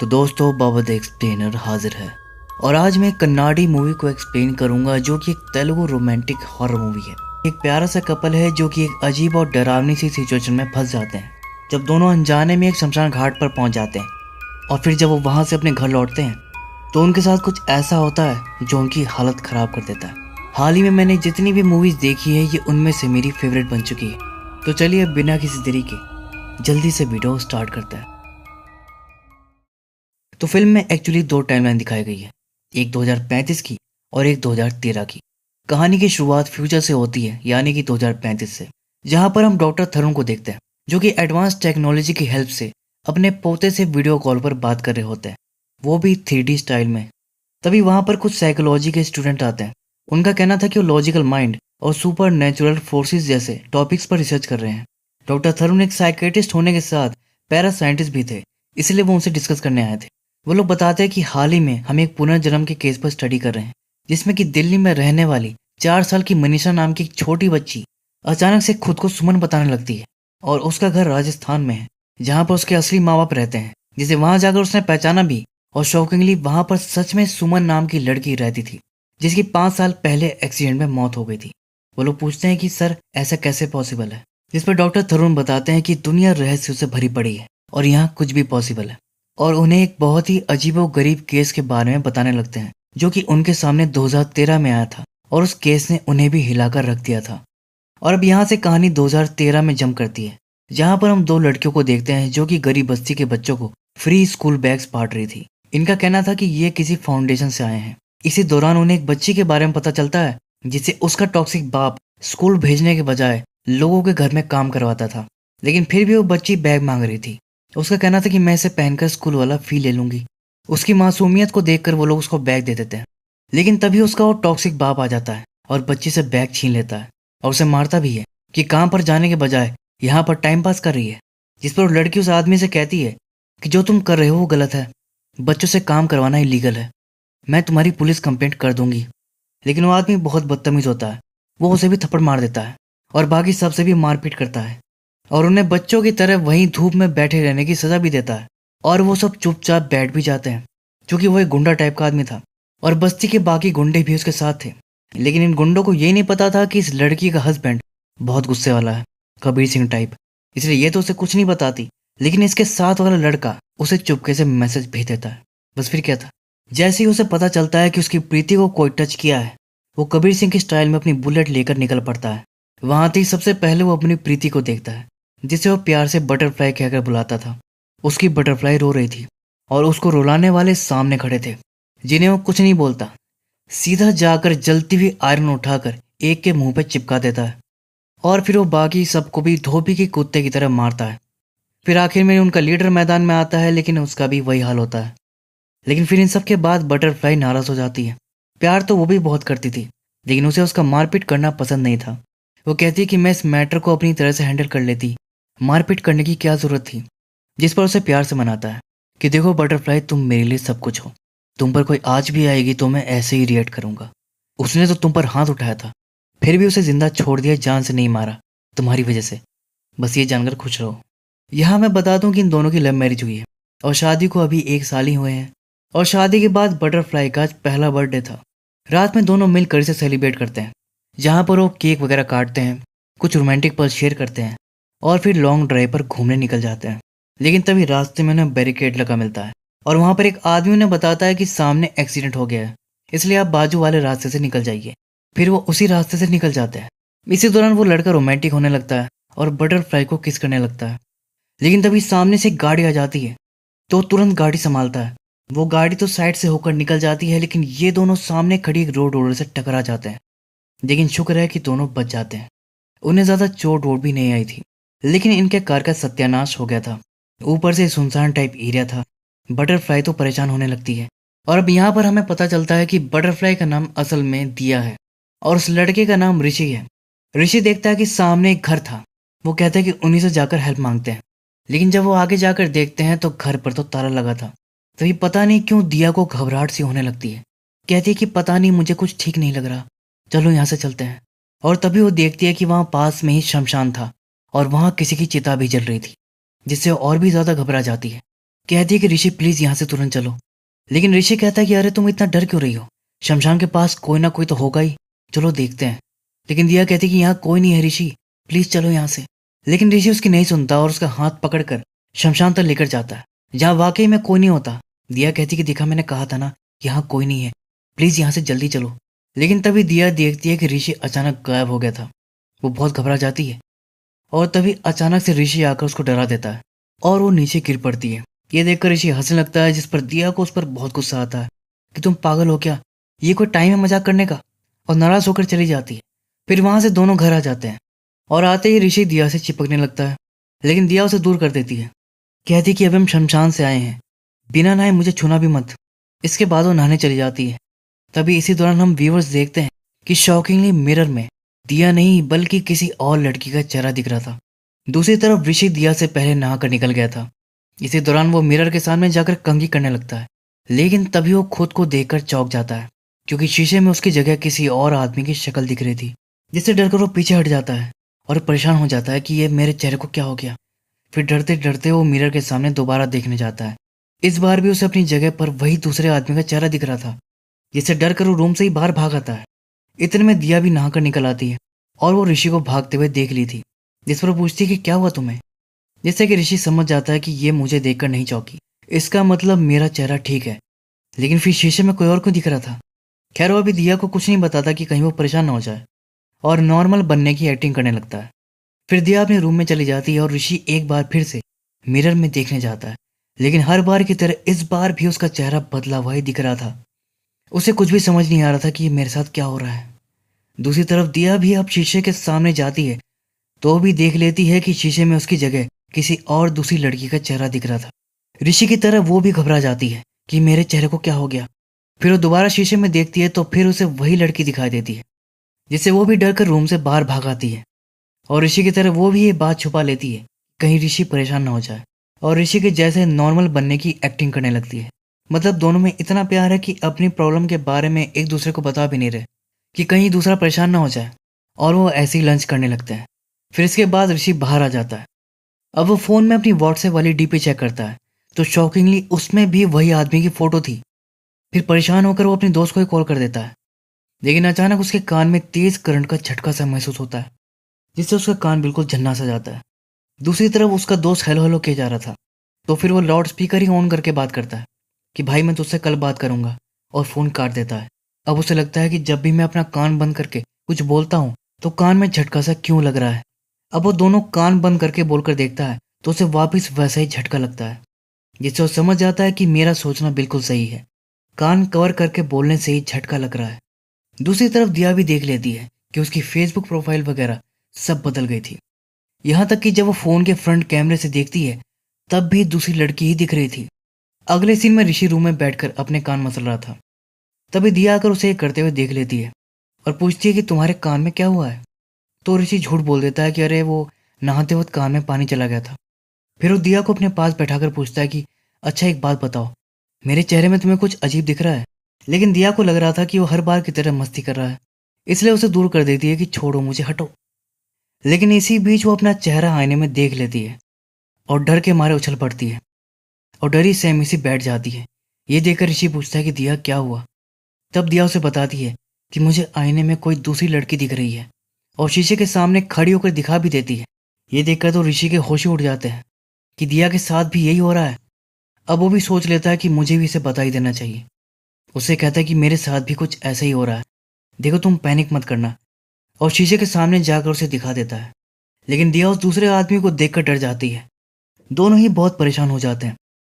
तो दोस्तों, बाबा the explainer हाजिर है। और आज मैं एक कन्नाडी मूवी को एक्सप्लेन करूंगा जो कि एक तेलुगु रोमांटिक हॉरर मूवी है। एक प्यारा सा कपल है जो कि एक अजीब और डरावनी सी सिचुएशन में फंस जाते हैं जब दोनों अनजाने में एक शमशान घाट पर पहुंच जाते हैं। और फिर जब वो वहां से अपने घर लौटते हैं तो उनके साथ कुछ ऐसा होता है जो उनकी हालत खराब कर देता है। हाल ही में मैंने जितनी भी मूवीज देखी है ये उनमें से मेरी फेवरेट बन चुकी है। तो चलिए अब बिना किसी देरी के जल्दी से वीडियो स्टार्ट करते हैं। तो फिल्म में एक्चुअली दो टाइमलाइन दिखाई गई है, एक 2035 की और एक 2013 की। कहानी की शुरुआत फ्यूचर से होती है, यानी कि 2035 से, जहां पर हम डॉक्टर थरुण को देखते हैं जो कि एडवांस टेक्नोलॉजी की हेल्प से अपने पोते से वीडियो कॉल पर बात कर रहे होते हैं, वो भी 3D स्टाइल में। तभी वहां पर कुछ साइकोलॉजी के स्टूडेंट आते हैं। उनका कहना था कि वो लॉजिकल माइंड और सुपर नेचुरल फोर्सेस जैसे टॉपिक्स पर रिसर्च कर रहे हैं। डॉक्टर थरुण एक साइकेट्रिस्ट होने के साथ पैरा साइंटिस्ट भी थे, इसलिए वो उनसे डिस्कस करने आए थे। वो लोग बताते हैं कि हाल ही में हम एक पुनर्जन्म के केस पर स्टडी कर रहे हैं, जिसमें कि दिल्ली में रहने वाली 4 साल की मनीषा नाम की एक छोटी बच्ची अचानक से खुद को सुमन बताने लगती है। और उसका घर राजस्थान में है, जहाँ पर उसके असली माँ बाप रहते हैं, जिसे वहां जाकर उसने पहचाना भी। और शॉकिंगली वहां पर सच में सुमन नाम की लड़की रहती थी, जिसकी 5 साल पहले एक्सीडेंट में मौत हो गई थी। वो लोग पूछते हैं कि सर ऐसा कैसे पॉसिबल है, जिस पर डॉक्टर थरुण बताते हैं कि दुनिया रहस्यों से भरी पड़ी है और यहाँ कुछ भी पॉसिबल है। और उन्हें एक बहुत ही अजीबो गरीब केस के बारे में बताने लगते हैं जो कि उनके सामने 2013 में आया था, और उस केस ने उन्हें भी हिलाकर रख दिया था। और अब यहाँ से कहानी 2013 में जंप करती है, जहाँ पर हम दो लड़कियों को देखते हैं जो कि गरीब बस्ती के बच्चों को फ्री स्कूल बैग्स बांट रही थी। इनका कहना था कि ये किसी फाउंडेशन से आए हैं। इसी दौरान उन्हें एक बच्ची के बारे में पता चलता है जिसे उसका टॉक्सिक बाप स्कूल भेजने के बजाय लोगों के घर में काम करवाता था, लेकिन फिर भी वो बच्ची बैग मांग रही थी। उसका कहना था कि मैं इसे पहनकर स्कूल वाला फी ले लूंगी। उसकी मासूमियत को देखकर वो लोग उसको बैग दे देते हैं, लेकिन तभी उसका वो टॉक्सिक बाप आ जाता है और बच्ची से बैग छीन लेता है और उसे मारता भी है कि काम पर जाने के बजाय यहाँ पर टाइम पास कर रही है। जिस पर वो लड़की उस आदमी से कहती है कि जो तुम कर रहे हो वो गलत है, बच्चों से काम करवाना इलीगल है, मैं तुम्हारी पुलिस कंप्लेंट कर दूंगी। लेकिन वो आदमी बहुत बदतमीज होता है, वो उसे भी थप्पड़ मार देता है और बाकी सबसे भी मारपीट करता है और उन्हें बच्चों की तरह वहीं धूप में बैठे रहने की सजा भी देता है। और वो सब चुपचाप बैठ भी जाते हैं, क्योंकि वो एक गुंडा टाइप का आदमी था और बस्ती के बाकी गुंडे भी उसके साथ थे। लेकिन इन गुंडों को ये नहीं पता था कि इस लड़की का हस्बैंड बहुत गुस्से वाला है, कबीर सिंह टाइप, इसलिए ये तो उसे कुछ नहीं बताती। लेकिन इसके साथ वाला लड़का उसे चुपके से मैसेज भेज देता है। बस फिर क्या था, जैसे ही उसे पता चलता है कि उसकी प्रीति को कोई टच किया है, वो कबीर सिंह की स्टाइल में अपनी बुलेट लेकर निकल पड़ता है। वहां आते ही सबसे पहले वो अपनी प्रीति को देखता है, जिसे वो प्यार से बटरफ्लाई कहकर बुलाता था। उसकी बटरफ्लाई रो रही थी और उसको रुलाने वाले सामने खड़े थे, जिन्हें वो कुछ नहीं बोलता, सीधा जाकर जलती हुई आयरन उठाकर एक के मुंह पे चिपका देता है। और फिर वो बाकी सबको भी धोबी के कुत्ते की तरह मारता है। फिर आखिर में उनका लीडर मैदान में आता है, लेकिन उसका भी वही हाल होता है। लेकिन फिर इन सब के बाद बटरफ्लाई नाराज हो जाती है। प्यार तो वो भी बहुत करती थी, लेकिन उसे उसका मारपीट करना पसंद नहीं था। वो कहती है कि मैं इस मैटर को अपनी तरह से हैंडल कर लेती, मारपीट करने की क्या जरूरत थी। जिस पर उसे प्यार से मनाता है कि देखो बटरफ्लाई, तुम मेरे लिए सब कुछ हो, तुम पर कोई आज भी आएगी तो मैं ऐसे ही रिएक्ट करूंगा। उसने तो तुम पर हाथ उठाया था, फिर भी उसे जिंदा छोड़ दिया, जान से नहीं मारा, तुम्हारी वजह से। बस ये जानकर खुश रहो। यहाँ मैं बता दूं कि इन दोनों की लव मैरिज हुई है और शादी को अभी 1 साल ही हुए हैं। और शादी के बाद बटरफ्लाई का आज पहला बर्थडे था। रात में दोनों मिलकर इसे सेलिब्रेट करते हैं, जहाँ पर वो केक वगैरह काटते हैं, कुछ रोमांटिक पल शेयर करते हैं और फिर लॉन्ग ड्राइव पर घूमने निकल जाते हैं। लेकिन तभी रास्ते में उन्हें बैरिकेड लगा मिलता है और वहां पर एक आदमी उन्हें बताता है कि सामने एक्सीडेंट हो गया है, इसलिए आप बाजू वाले रास्ते से निकल जाइए। फिर वो उसी रास्ते से निकल जाते हैं। इसी दौरान वो लड़का रोमांटिक होने लगता है और बटरफ्लाई को किस करने लगता है। लेकिन तभी सामने से एक गाड़ी आ जाती है, तो तुरंत गाड़ी संभालता है। वो गाड़ी तो साइड से होकर निकल जाती है, लेकिन ये दोनों सामने खड़ी एक रोड रोलर से टकरा जाते हैं। लेकिन शुक्र है कि दोनों बच जाते हैं, उन्हें ज्यादा चोट वोट भी नहीं आई थी। लेकिन इनके कार का सत्यानाश हो गया था, ऊपर से सुनसान टाइप एरिया था। बटरफ्लाई तो परेशान होने लगती है। और अब यहाँ पर हमें पता चलता है कि बटरफ्लाई का नाम असल में दिया है और उस लड़के का नाम ऋषि है। ऋषि देखता है कि सामने एक घर था। वो कहता है कि उन्हीं से जाकर हेल्प मांगते हैं। लेकिन जब वो आगे जाकर देखते हैं तो घर पर तो ताला लगा था। तभी पता नहीं क्यों दिया को घबराहट सी होने लगती है। कहती है कि पता नहीं, मुझे कुछ ठीक नहीं लग रहा, चलो यहाँ से चलते हैं। और तभी वो देखती है कि वहाँ पास में ही शमशान था और वहाँ किसी की चिता भी जल रही थी, जिससे वो और भी ज्यादा घबरा जाती है। कहती है कि ऋषि प्लीज यहाँ से तुरंत चलो। लेकिन ऋषि कहता है कि अरे तुम इतना डर क्यों रही हो, शमशान के पास कोई ना कोई तो होगा ही, चलो देखते हैं। लेकिन दिया कहती है कि यहाँ कोई नहीं है ऋषि, प्लीज चलो यहाँ से। लेकिन ऋषि उसकी नहीं सुनता और उसका हाथ पकड़कर शमशान तक लेकर जाता है, जहाँ वाकई में कोई नहीं होता। दिया कहती कि दिखा, मैंने कहा था ना यहाँ कोई नहीं है, प्लीज यहाँ से जल्दी चलो। लेकिन तभी दिया देखती है कि ऋषि अचानक गायब हो गया था। वो बहुत घबरा जाती है और तभी अचानक से ऋषि आकर उसको डरा देता है और वो नीचे गिर पड़ती है। ये देखकर ऋषि हंसने लगता है, जिस पर दिया को उस पर बहुत गुस्सा आता है कि तुम पागल हो क्या, ये कोई टाइम है मजाक करने का, और नाराज होकर चली जाती है। फिर वहां से दोनों घर आ जाते हैं और आते ही ऋषि दिया से चिपकने लगता है, लेकिन दिया उसे दूर कर देती है। कहती कि अब हम शमशान से आए हैं, बिना नहाए मुझे छूना भी मत। इसके बाद वो नहाने चली जाती है। तभी इसी दौरान हम व्यूअर्स देखते हैं कि शॉकिंगली मिरर में दिया नहीं बल्कि किसी और लड़की का चेहरा दिख रहा था। दूसरी तरफ ऋषि दिया से पहले नहाकर निकल गया था। इसी दौरान वो मिरर के सामने जाकर कंघी करने लगता है, लेकिन तभी वो खुद को देखकर चौंक जाता है, क्योंकि शीशे में उसकी जगह किसी और आदमी की शक्ल दिख रही थी। जिससे डरकर वो पीछे हट जाता है और परेशान हो जाता है कि ये मेरे चेहरे को क्या हो गया। फिर डरते डरते वो मिरर के सामने दोबारा देखने जाता है। इस बार भी उसे अपनी जगह पर वही दूसरे आदमी का चेहरा दिख रहा था, जिससे डर कर वो रूम से ही बाहर भाग आता है। इतने में दिया भी नहाकर निकल आती है और वो ऋषि को भागते हुए देख ली थी, जिस पर पूछती है कि क्या हुआ तुम्हें। जिससे कि ऋषि समझ जाता है कि ये मुझे देखकर नहीं चौंकी, इसका मतलब मेरा चेहरा ठीक है। लेकिन फिर शीशे में कोई और क्यों दिख रहा था। खैर वो अभी दिया को कुछ नहीं बताता कि कहीं वो परेशान ना हो जाए, और नॉर्मल बनने की एक्टिंग करने लगता है। फिर दिया अपने रूम में चली जाती है और ऋषि एक बार फिर से मिरर में देखने जाता है, लेकिन हर बार की तरह इस बार भी उसका चेहरा बदला हुआ ही दिख रहा था। उसे कुछ भी समझ नहीं आ रहा था कि ये मेरे साथ क्या हो रहा है। दूसरी तरफ दिया भी अब शीशे के सामने जाती है तो भी देख लेती है कि शीशे में उसकी जगह किसी और दूसरी लड़की का चेहरा दिख रहा था। ऋषि की तरह वो भी घबरा जाती है कि मेरे चेहरे को क्या हो गया। फिर वो दोबारा शीशे में देखती है तो फिर उसे वही लड़की दिखाई देती है, जिससे वो भी डर कर रूम से बाहर भाग आती है। और ऋषि की तरह वो भी ये बात छुपा लेती है कहीं ऋषि परेशान ना हो जाए, और ऋषि के जैसे नॉर्मल बनने की एक्टिंग करने लगती है। मतलब दोनों में इतना प्यार है कि अपनी प्रॉब्लम के बारे में एक दूसरे को बता भी नहीं रहे कि कहीं दूसरा परेशान ना हो जाए, और वो ऐसे ही लंच करने लगते हैं। फिर इसके बाद ऋषि बाहर आ जाता है। अब वो फोन में अपनी व्हाट्सएप वाली डीपी चेक करता है तो शॉकिंगली उसमें भी वही आदमी की फोटो थी। फिर परेशान होकर वो अपने दोस्त को ही कॉल कर देता है, लेकिन अचानक उसके कान में तेज करंट का झटका सा महसूस होता है, जिससे उसका कान बिल्कुल झन्ना सा जाता है। दूसरी तरफ उसका दोस्त हेलो हेलो किया जा रहा था, तो फिर वो लाउड स्पीकर ही ऑन करके बात करता है कि भाई मैं तुझसे कल बात करूंगा, और फोन काट देता है। अब उसे लगता है कि जब भी मैं अपना कान बंद करके कुछ बोलता हूँ तो कान में झटका सा क्यों लग रहा है। अब वो दोनों कान बंद करके बोलकर देखता है तो उसे वापस वैसा ही झटका लगता है, जिससे वो समझ जाता है कि मेरा सोचना बिल्कुल सही है, कान कवर करके बोलने से ही झटका लग रहा है। दूसरी तरफ दिया भी देख लेती है कि उसकी फेसबुक प्रोफाइल वगैरह सब बदल गई थी। यहाँ तक कि जब वो फोन के फ्रंट कैमरे से देखती है तब भी दूसरी लड़की ही दिख रही थी। अगले सीन में ऋषि रूम में बैठकर अपने कान मसल रहा था। तभी दिया आकर उसे करते हुए देख लेती है और पूछती है कि तुम्हारे कान में क्या हुआ है। तो ऋषि झूठ बोल देता है कि अरे वो नहाते वक्त कान में पानी चला गया था। फिर वो दिया को अपने पास बैठाकर पूछता है कि अच्छा एक बात बताओ, मेरे चेहरे में तुम्हें कुछ अजीब दिख रहा है। लेकिन दिया को लग रहा था कि वो हर बार की तरह मस्ती कर रहा है, इसलिए उसे दूर कर देती है कि छोड़ो मुझे, हटो। लेकिन इसी बीच वो अपना चेहरा आईने में देख लेती है और डर के मारे उछल पड़ती है और डरी सहमी सी बैठ जाती है। ये देखकर ऋषि पूछता है कि दिया क्या हुआ। तब दिया उसे बताती है कि मुझे आईने में कोई दूसरी लड़की दिख रही है, और शीशे के सामने खड़ी होकर दिखा भी देती है। ये देखकर तो ऋषि के होश ही उड़ जाते हैं कि दिया के साथ भी यही हो रहा है। अब वो भी सोच लेता है कि मुझे भी इसे बता ही देना चाहिए। उससे कहता है कि मेरे साथ भी कुछ ऐसा ही हो रहा है, देखो तुम पैनिक मत करना, और शीशे के सामने जाकर उसे दिखा देता है। लेकिन दिया उस दूसरे आदमी को देखकर डर जाती है। दोनों ही बहुत परेशान हो जाते हैं।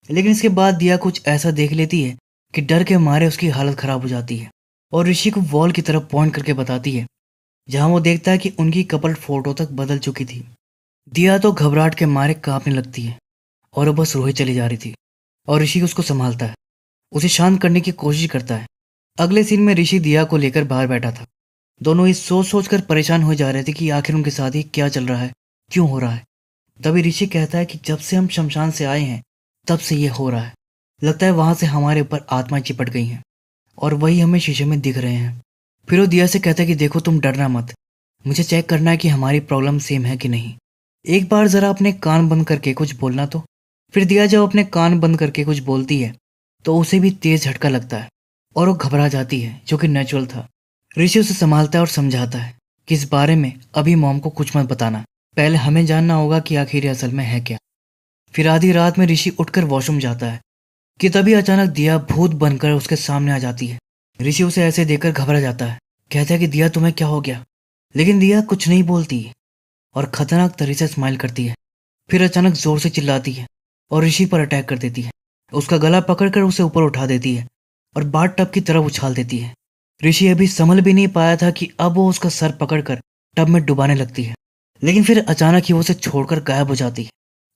लेकिन इसके बाद दिया कुछ ऐसा देख लेती है कि डर के मारे उसकी हालत खराब हो जाती है, और ऋषि को वॉल की तरफ पॉइंट करके बताती है, जहां वो देखता है कि उनकी कपल फोटो तक बदल चुकी थी। दिया तो घबराहट के मारे कांपने लगती है और वो बस रोए चली जा रही थी, और ऋषि उसको संभालता है, उसे शांत करने की कोशिश करता है। अगले सीन में ऋषि दिया को लेकर बाहर बैठा था। दोनों इस सोच सोच कर परेशान हो जा रहे थे कि आखिर उनके साथ ही क्या चल रहा है, क्यों हो रहा है। तभी ऋषि कहता है कि जब से हम शमशान से आए हैं तब से ये हो रहा है। लगता है वहां से हमारे ऊपर आत्माएं चिपट गई हैं और वही हमें शीशे में दिख रहे हैं। फिर वो दिया से कहता है कि देखो तुम डरना मत, मुझे चेक करना है कि हमारी प्रॉब्लम सेम है कि नहीं। एक बार जरा अपने कान बंद करके कुछ बोलना तो। फिर दिया जब अपने कान बंद करके कुछ बोलती है तो उसे भी तेज झटका लगता है और वो घबरा जाती है, जो कि नेचुरल था। ऋषि उसे संभालता है और समझाता है कि इस बारे में अभी मॉम को कुछ मत बताना, पहले हमें जानना होगा कि आखिर ये असल में है क्या। फिर आधी रात में ऋषि उठकर वॉशरूम जाता है कि तभी अचानक दिया भूत बनकर उसके सामने आ जाती है। ऋषि उसे ऐसे देखकर घबरा जाता है, कहता है कि दिया तुम्हें क्या हो गया, लेकिन दिया कुछ नहीं बोलती और खतरनाक तरीके से स्माइल करती है। फिर अचानक जोर से चिल्लाती है और ऋषि पर अटैक कर देती है। उसका गला पकड़कर उसे ऊपर उठा देती है और बाथ टब की तरफ उछाल देती है। ऋषि अभी संभल भी नहीं पाया था कि अब वो उसका सर पकड़कर टब में डुबाने लगती है, लेकिन फिर अचानक ही वो उसे छोड़कर गायब हो जाती है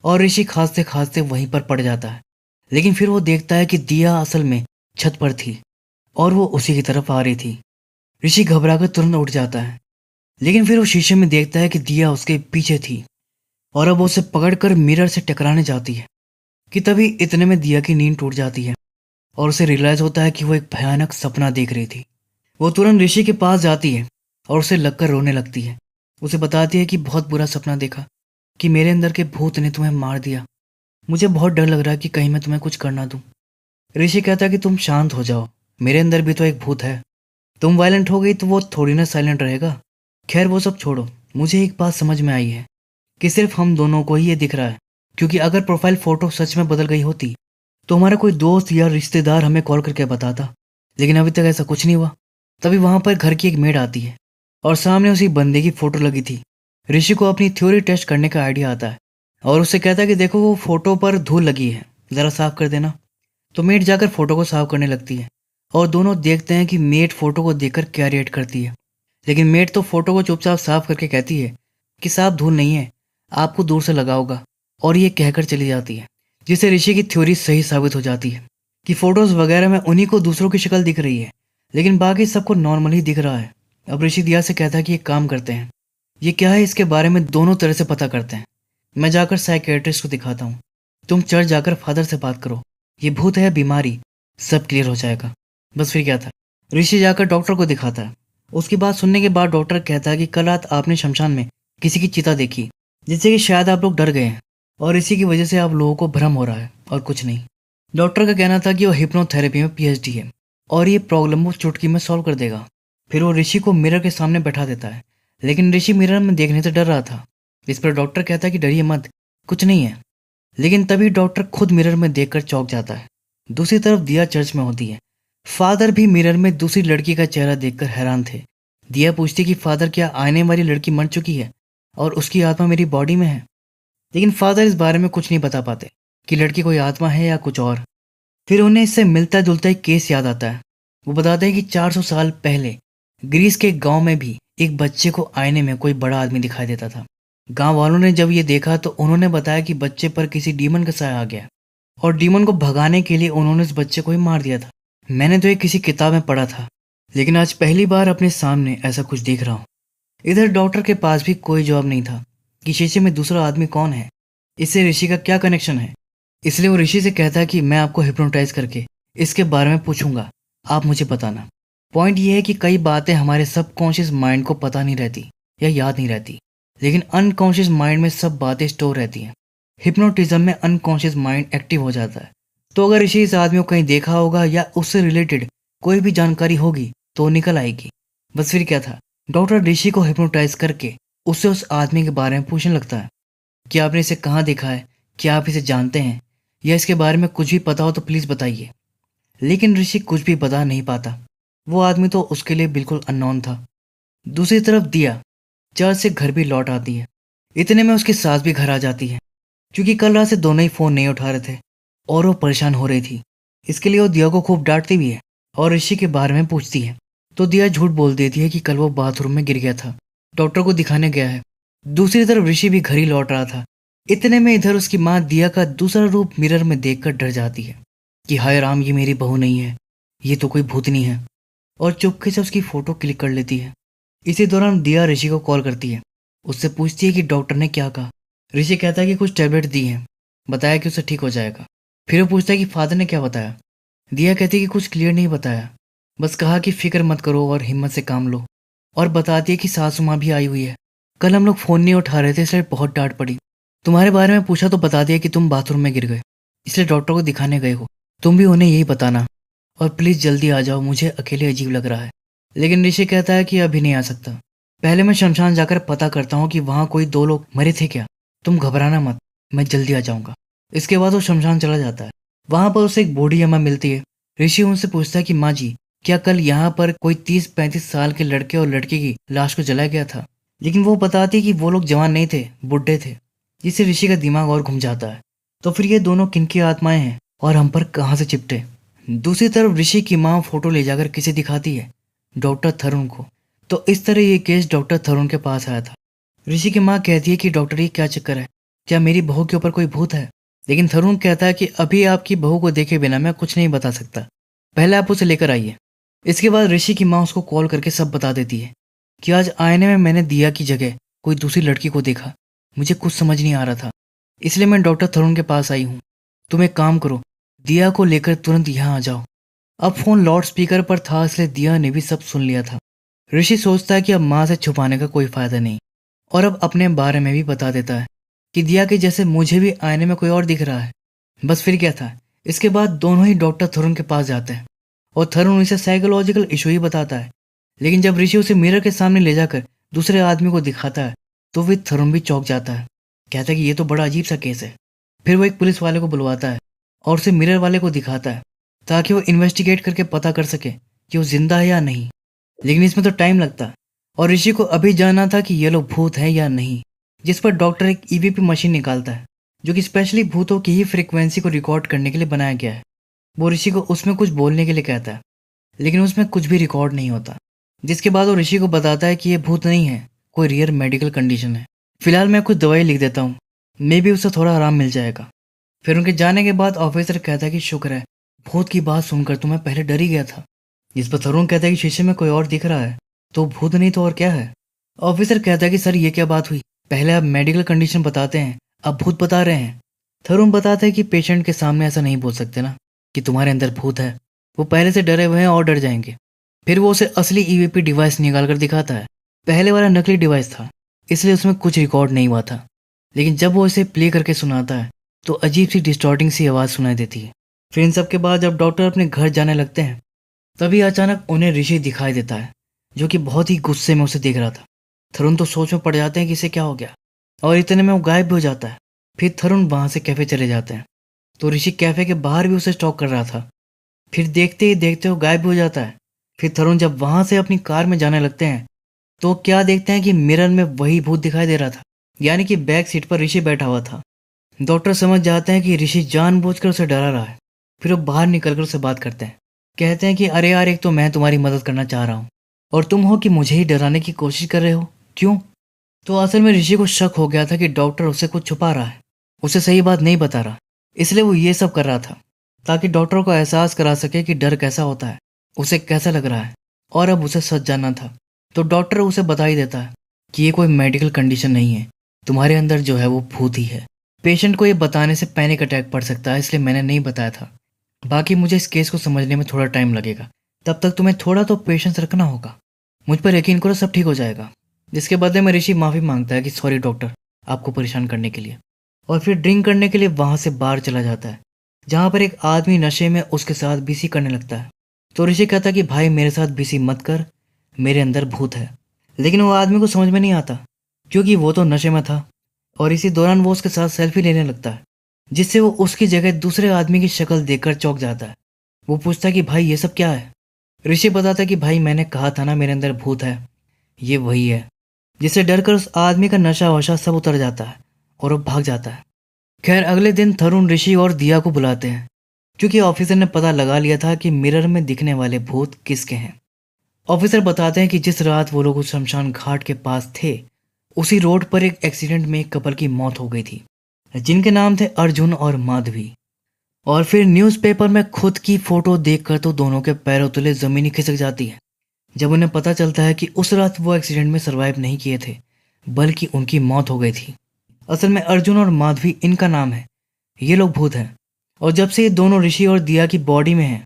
और ऋषि खांसते खांसते वहीं पर पड़ जाता है। लेकिन फिर वो देखता है कि दिया असल में छत पर थी और वो उसी की तरफ आ रही थी। ऋषि घबराकर तुरंत उठ जाता है, लेकिन फिर वो शीशे में देखता है कि दिया उसके पीछे थी और अब वो उसे पकड़कर मिरर से टकराने जाती है कि तभी इतने में दिया की नींद टूट जाती है और उसे रियलाइज होता है कि वो एक भयानक सपना देख रही थी। वो तुरंत ऋषि के पास जाती है और उसे लगकर रोने लगती है। उसे बताती है कि बहुत बुरा सपना देखा, कि मेरे अंदर के भूत ने तुम्हें मार दिया। मुझे बहुत डर लग रहा है कि कहीं मैं तुम्हें कुछ कर ना दूं। ऋषि कहता है कि तुम शांत हो जाओ, मेरे अंदर भी तो एक भूत है। तुम वायलेंट हो गई तो वो थोड़ी ना साइलेंट रहेगा। खैर वो सब छोड़ो, मुझे एक बात समझ में आई है कि सिर्फ हम दोनों को ही ये दिख रहा है, क्योंकि अगर प्रोफाइल फोटो सच में बदल गई होती तो हमारा कोई दोस्त या रिश्तेदार हमें कॉल करके बताता, लेकिन अभी तक ऐसा कुछ नहीं हुआ। तभी वहां पर घर की एक मेड आती है और सामने उसी बंदे की फोटो लगी थी। ऋषि को अपनी थ्योरी टेस्ट करने का आइडिया आता है और उससे कहता है कि देखो वो फोटो पर धूल लगी है, जरा साफ कर देना। तो मेड जाकर फोटो को साफ करने लगती है और दोनों देखते हैं कि मेड फोटो को देखकर क्या रिएक्ट करती है। लेकिन मेड तो फोटो को चुपचाप साफ करके कहती है कि साफ धूल नहीं है, आपको दूर से लगा होगा, और ये कहकर चली जाती है, जिससे ऋषि की थ्योरी सही साबित हो जाती है कि फोटोज वगैरह में उन्हीं को दूसरों की शक्ल दिख रही है, लेकिन बाकी सबको नॉर्मल ही दिख रहा है। अब ऋषि दिया से कहता है कि एक काम करते हैं, ये क्या है इसके बारे में दोनों तरह से पता करते हैं। मैं जाकर साइकेट्रिस्ट को दिखाता हूँ, तुम चर्च जाकर फादर से बात करो, ये भूत है बीमारी, सब क्लियर हो जाएगा। बस फिर क्या था, ऋषि जाकर डॉक्टर को दिखाता है। उसकी बात सुनने के बाद डॉक्टर कहता है कि कल रात आपने शमशान में किसी की चिता देखी, जिससे कि शायद आप लोग डर गए हैं और इसी की वजह से आप लोगों को भ्रम हो रहा है और कुछ नहीं। डॉक्टर का कहना था कि वो हिप्नोथेरेपी में पीएचडी है और ये प्रॉब्लम वो चुटकी में सॉल्व कर देगा। फिर वो ऋषि को मिरर के सामने बैठा देता है, लेकिन ऋषि मिरर में देखने से डर रहा था। इस पर डॉक्टर कहता है कि डरिए मत, कुछ नहीं है। लेकिन तभी डॉक्टर खुद मिरर में देखकर चौंक जाता है। दूसरी तरफ दिया चर्च में होती है। फादर भी मिरर में दूसरी लड़की का चेहरा देखकर हैरान थे। दिया पूछती कि फादर क्या आने वाली लड़की मर चुकी है और उसकी आत्मा मेरी बॉडी में है, लेकिन फादर इस बारे में कुछ नहीं बता पाते कि लड़की कोई आत्मा है या कुछ और। फिर उन्हें इससे मिलता जुलता एक केस याद आता है। वो बताते हैं कि 400 साल पहले ग्रीस के गांव में भी एक बच्चे को आईने में कोई बड़ा आदमी दिखाई देता था। गांव वालों ने जब ये देखा तो उन्होंने बताया कि बच्चे पर किसी डीमन का साया आ गया और डीमन को भगाने के लिए उन्होंने इस बच्चे को ही मार दिया था। मैंने तो ये किसी किताब में पढ़ा था, लेकिन आज पहली बार अपने सामने ऐसा कुछ देख रहा हूँ। इधर डॉक्टर के पास भी कोई जवाब नहीं था कि शीशे में दूसरा आदमी कौन है, इससे ऋषि का क्या कनेक्शन है। इसलिए वो ऋषि से कहता है कि मैं आपको हिप्नोटाइज करके इसके बारे में पूछूंगा, आप मुझे बताना। पॉइंट ये है कि कई बातें हमारे सबकॉन्शियस माइंड को पता नहीं रहती या याद नहीं रहती, लेकिन अनकॉन्शियस माइंड में सब बातें स्टोर रहती हैं। हिप्नोटिज्म में अनकॉन्शियस माइंड एक्टिव हो जाता है। तो अगर ऋषि इस आदमी को कहीं देखा होगा या उससे रिलेटेड कोई भी जानकारी होगी तो निकल आएगी। बस फिर क्या था, डॉक्टर ऋषि को हिप्नोटाइज करके उससे उस आदमी के बारे में पूछने लगता है कि आपने इसे कहाँ देखा है, क्या आप इसे जानते हैं, या इसके बारे में कुछ भी पता हो तो प्लीज बताइए। लेकिन ऋषि कुछ भी बता नहीं पाता, वो आदमी तो उसके लिए बिल्कुल अननोन था। दूसरी तरफ दिया चर्च से घर भी लौट आती है। इतने में उसकी सास भी घर आ जाती है, क्योंकि कल रात से दोनों ही फोन नहीं उठा रहे थे और वो परेशान हो रही थी। इसके लिए वो दिया को खूब डांटती भी है और ऋषि के बारे में पूछती है। तो दिया झूठ बोल देती है कि कल वो बाथरूम में गिर गया था, डॉक्टर को दिखाने गया है। दूसरी तरफ ऋषि भी घर ही लौट रहा था। इतने में इधर उसकी माँ दिया का दूसरा रूप मिरर में देखकर डर जाती है कि हाय राम, ये मेरी बहू नहीं है, ये तो कोई भूतनी है, और चुपके से उसकी फोटो क्लिक कर लेती है। इसी दौरान दिया ऋषि को कॉल करती है, उससे पूछती है कि डॉक्टर ने क्या कहा। ऋषि कहता है कि कुछ टैबलेट दी हैं, बताया कि उसे ठीक हो जाएगा। फिर वो पूछता है कि फादर ने क्या बताया। दिया कहती है कि कुछ क्लियर नहीं बताया, बस कहा कि फिक्र मत करो और हिम्मत से काम लो, और बताती है कि सासू माँ भी आई हुई है। कल हम लोग फ़ोन नहीं उठा रहे थे इसलिए बहुत डांट पड़ी, तुम्हारे बारे में पूछा तो बता दिया कि तुम बाथरूम में गिर गए, इसलिए डॉक्टर को दिखाने गए हो। तुम भी उन्हें यही बताना, और प्लीज़ जल्दी आ जाओ, मुझे अकेले अजीब लग रहा है। लेकिन ऋषि कहता है कि अभी नहीं आ सकता, पहले मैं शमशान जाकर पता करता हूँ कि वहाँ कोई 2 लोग मरे थे क्या। तुम घबराना मत, मैं जल्दी आ जाऊँगा। इसके बाद वो शमशान चला जाता है। वहाँ पर उसे एक बूढ़ी अम्मा मिलती है। ऋषि उनसे पूछता है कि माँ जी, क्या कल यहाँ पर कोई 30-35 साल के लड़के और लड़की की लाश को जलाया गया था? लेकिन वो बताती है कि वो लोग जवान नहीं थे, बुढ़े थे, जिससे ऋषि का दिमाग और घूम जाता है। तो फिर ये दोनों किनकी आत्माएं हैं और हम पर कहाँ से चिपटे? दूसरी तरफ ऋषि की माँ फोटो ले जाकर किसे दिखाती है? डॉक्टर थरुण को। तो इस तरह ये केस डॉक्टर थरुण के पास आया था। ऋषि की माँ कहती है कि डॉक्टर ये क्या चक्कर है, क्या मेरी बहू के ऊपर कोई भूत है? लेकिन थरुण कहता है कि अभी आपकी बहू को देखे बिना मैं कुछ नहीं बता सकता, पहले आप उसे लेकर आइए। इसके बाद ऋषि की माँ उसको कॉल करके सब बता देती है कि आज आईने में मैंने दिया की जगह कोई दूसरी लड़की को देखा, मुझे कुछ समझ नहीं आ रहा था, इसलिए मैं डॉक्टर थरुण के पास आई हूँ। तुम एक काम करो, दिया को लेकर तुरंत यहाँ आ जाओ। अब फोन लाउड स्पीकर पर था, इसलिए दिया ने भी सब सुन लिया था। ऋषि सोचता है कि अब माँ से छुपाने का कोई फायदा नहीं, और अब अपने बारे में भी बता देता है कि दिया के जैसे मुझे भी आईने में कोई और दिख रहा है। बस फिर क्या था। इसके बाद दोनों ही डॉक्टर थरुण के पास जाते हैं और थरुण उसे साइकोलॉजिकल इशू ही बताता है। लेकिन जब ऋषि उसे मिरर के सामने ले जाकर दूसरे आदमी को दिखाता है तो फिर थरुण भी चौंक जाता है, कहता है कि ये तो बड़ा अजीब सा केस है। फिर वो एक पुलिस वाले को बुलवाता है और उसे मिरर वाले को दिखाता है ताकि वो इन्वेस्टिगेट करके पता कर सके कि वो जिंदा है या नहीं। लेकिन इसमें तो टाइम लगता और ऋषि को अभी जानना था कि ये लोग भूत हैं या नहीं। जिस पर डॉक्टर एक ईवीपी मशीन निकालता है जो कि स्पेशली भूतों की ही फ्रिक्वेंसी को रिकॉर्ड करने के लिए बनाया गया है। वो ऋषि को उसमें कुछ बोलने के लिए कहता है, लेकिन उसमें कुछ भी रिकॉर्ड नहीं होता। जिसके बाद वो ऋषि को बताता है कि ये भूत नहीं है, कोई रियर मेडिकल कंडीशन है। फिलहाल मैं कुछ दवाई लिख देता हूँ, मे भी उससे थोड़ा आराम मिल जाएगा। फिर उनके जाने के बाद ऑफिसर कहता है कि शुक्र है, भूत की बात सुनकर तो मैं पहले डर ही गया था। जिस पर तरुण कहता है कि शीशे में कोई और दिख रहा है, तो भूत नहीं तो और क्या है। ऑफिसर कहता है कि सर ये क्या बात हुई, पहले आप मेडिकल कंडीशन बताते हैं, अब भूत बता रहे हैं। तरुण बताते हैं कि पेशेंट के सामने ऐसा नहीं बोल सकते ना कि तुम्हारे अंदर भूत है, वो पहले से डरे हुए हैं और डर जाएंगे। फिर वो उसे असली ईवीपी डिवाइस निकाल कर दिखाता है। पहले वाला नकली डिवाइस था, इसलिए उसमें कुछ रिकॉर्ड नहीं हुआ था। लेकिन जब वो इसे प्ले करके सुनाता है तो अजीब सी डिस्टॉर्टिंग सी आवाज़ सुनाई देती है। फिर इन सब के बाद जब डॉक्टर अपने घर जाने लगते हैं तभी अचानक उन्हें ऋषि दिखाई देता है, जो कि बहुत ही गुस्से में उसे देख रहा था। थरुण तो सोच में पड़ जाते हैं कि इसे क्या हो गया, और इतने में वो गायब भी हो जाता है। फिर थरुण वहां से कैफे चले जाते हैं तो ऋषि कैफे के बाहर भी उसे स्टॉक कर रहा था। फिर देखते ही देखते वो गायब भी हो जाता है। फिर थरुण जब वहां से अपनी कार में जाने लगते हैं तो क्या देखते हैं कि मिरर में वही भूत दिखाई दे रहा था, यानी कि बैक सीट पर ऋषि बैठा हुआ था। डॉक्टर समझ जाते हैं कि ऋषि जानबूझकर उसे डरा रहा है। फिर वो बाहर निकलकर उससे बात करते हैं, कहते हैं कि अरे यार, एक तो मैं तुम्हारी मदद करना चाह रहा हूँ और तुम हो कि मुझे ही डराने की कोशिश कर रहे हो, क्यों? तो असल में ऋषि को शक हो गया था कि डॉक्टर उससे कुछ छुपा रहा है, उसे सही बात नहीं बता रहा, इसलिए वो ये सब कर रहा था ताकि डॉक्टर को एहसास करा सके कि डर कैसा होता है, उसे कैसा लग रहा है। और अब उसे सच जानना था तो डॉक्टर उसे बता ही देता है कि ये कोई मेडिकल कंडीशन नहीं है, तुम्हारे अंदर जो है वो भूत ही है। पेशेंट को ये बताने से पैनिक अटैक पड़ सकता है, इसलिए मैंने नहीं बताया था। बाकी मुझे इस केस को समझने में थोड़ा टाइम लगेगा, तब तक तुम्हें थोड़ा तो पेशेंस रखना होगा। मुझ पर यकीन करो, सब ठीक हो जाएगा। जिसके बदले में ऋषि माफ़ी मांगता है कि सॉरी डॉक्टर, आपको परेशान करने के लिए, और फिर ड्रिंक करने के लिए वहाँ से बाहर चला जाता है, जहाँ पर एक आदमी नशे में उसके साथ बीसी करने लगता है। तो ऋषि कहता है कि भाई मेरे साथ बीसी मत कर, मेरे अंदर भूत है। लेकिन वो आदमी को समझ में नहीं आता क्योंकि वो तो नशे में था, और इसी दौरान वो उसके साथ सेल्फी लेने लगता है, जिससे वो उसकी जगह दूसरे आदमी की शक्ल देखकर चौंक जाता है। वो पूछता है कि भाई ये सब क्या है? ऋषि बताता है कि भाई मैंने कहा था ना मेरे अंदर भूत है, ये वही है। जिससे डरकर उस आदमी का नशा वशा सब उतर जाता है और वो भाग जाता है। खैर अगले दिन तरुण ऋषि और दिया को बुलाते हैं क्योंकि ऑफिसर ने पता लगा लिया था कि मिरर में दिखने वाले भूत किसके हैं। ऑफिसर बताते हैं कि जिस रात वो लोग उस शमशान घाट के पास थे उसी रोड पर एक एक्सीडेंट में एक कपल की मौत हो गई थी, जिनके नाम थे अर्जुन और माधवी। और फिर न्यूज़पेपर में खुद की फोटो देखकर तो दोनों के पैरों तले जमीन खिसक जाती है जब उन्हें पता चलता है कि उस रात वो एक्सीडेंट में सरवाइव नहीं किए थे, बल्कि उनकी मौत हो गई थी। असल में अर्जुन और माधवी इनका नाम है, ये लोग भूत हैं। और जब से ये दोनों ऋषि और दिया की बॉडी में हैं,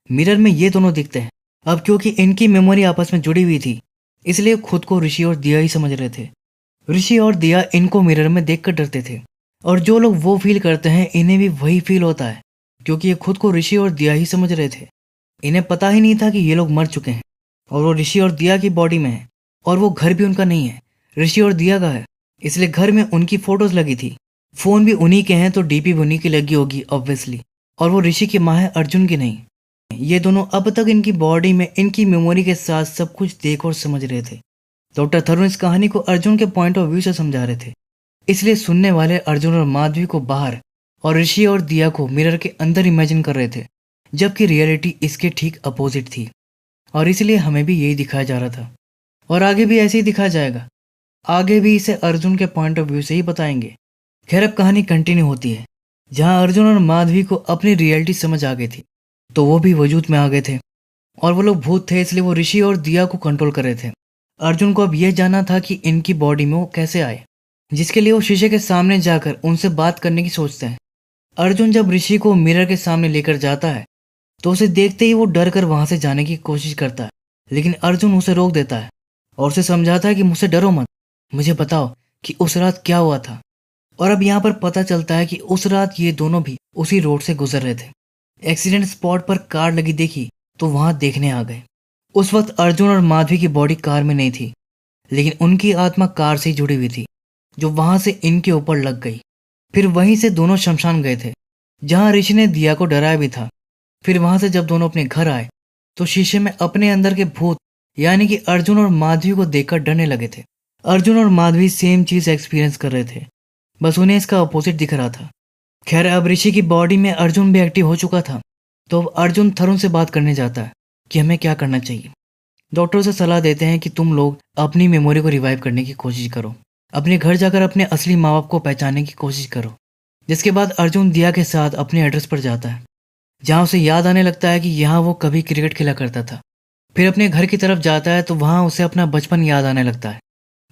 मिरर में ये दोनों दिखते हैं। अब क्योंकि इनकी मेमोरी आपस में जुड़ी हुई थी, इसलिए खुद को ऋषि और दिया ही समझ रहे थे। ऋषि और दिया इनको मिरर में देखकर डरते थे और जो लोग वो फील करते हैं इन्हें भी वही फील होता है, क्योंकि ये खुद को ऋषि और दिया ही समझ रहे थे। इन्हें पता ही नहीं था कि ये लोग मर चुके हैं और वो ऋषि और दिया की बॉडी में है। और वो घर भी उनका नहीं है, ऋषि और दिया का है। इसलिए घर में उनकी फोटोज लगी थी, फोन भी उन्हीं के हैं, तो डीपी भी उन्हीं की लगी होगी ऑब्वियसली। और वो ऋषि की माँ है, अर्जुन की नहीं। ये दोनों अब तक इनकी बॉडी में इनकी मेमोरी के साथ सब कुछ देख और समझ रहे थे। डॉक्टर थरुण इस कहानी को अर्जुन के पॉइंट ऑफ व्यू से समझा रहे थे, इसलिए सुनने वाले अर्जुन और माधवी को बाहर और ऋषि और दिया को मिरर के अंदर इमेजिन कर रहे थे, जबकि रियलिटी इसके ठीक अपोजिट थी। और इसलिए हमें भी यही दिखाया जा रहा था और आगे भी ऐसे ही दिखाया जाएगा। आगे भी इसे अर्जुन के पॉइंट ऑफ व्यू से ही बताएंगे। खैर, अब कहानी कंटिन्यू होती है, जहां अर्जुन और माधवी को अपनी रियलिटी समझ आ गई थी, तो वो भी वजूद में आ गए थे और वो लोग भूत थे, इसलिए वो ऋषि और दिया को कंट्रोल कर रहे थे। अर्जुन को अब यह जानना था कि इनकी बॉडी में वो कैसे आए, जिसके लिए वो शीशे के सामने जाकर उनसे बात करने की सोचते हैं। अर्जुन जब ऋषि को मिरर के सामने लेकर जाता है तो उसे देखते ही वो डर कर वहां से जाने की कोशिश करता है, लेकिन अर्जुन उसे रोक देता है और उसे समझाता है कि मुझसे डरो मत, मुझे बताओ कि उस रात क्या हुआ था। और अब यहाँ पर पता चलता है कि उस रात ये दोनों भी उसी रोड से गुजर रहे थे। एक्सीडेंट स्पॉट पर कार लगी देखी तो वहां देखने आ गए। उस वक्त अर्जुन और माधवी की बॉडी कार में नहीं थी, लेकिन उनकी आत्मा कार से ही जुड़ी हुई थी, जो वहां से इनके ऊपर लग गई। फिर वहीं से दोनों शमशान गए थे, जहां ऋषि ने दिया को डराया भी था। फिर वहां से जब दोनों अपने घर आए तो शीशे में अपने अंदर के भूत यानी कि अर्जुन और माधवी को देखकर डरने लगे थे। अर्जुन और माधवी सेम चीज एक्सपीरियंस कर रहे थे, बस उन्हें इसका अपोजिट दिख रहा था। खैर, अब ऋषि की बॉडी में अर्जुन भी एक्टिव हो चुका था, तो अब अर्जुन थरुण से बात करने जाता है कि हमें क्या करना चाहिए। डॉक्टर उसे सलाह देते हैं कि तुम लोग अपनी मेमोरी को रिवाइव करने की कोशिश करो, अपने घर जाकर अपने असली माँ बाप को पहचानने की कोशिश करो। जिसके बाद अर्जुन दिया के साथ अपने एड्रेस पर जाता है, जहाँ उसे याद आने लगता है कि यहाँ वो कभी क्रिकेट खेला करता था। फिर अपने घर की तरफ जाता है तो वहाँ उसे अपना बचपन याद आने लगता है।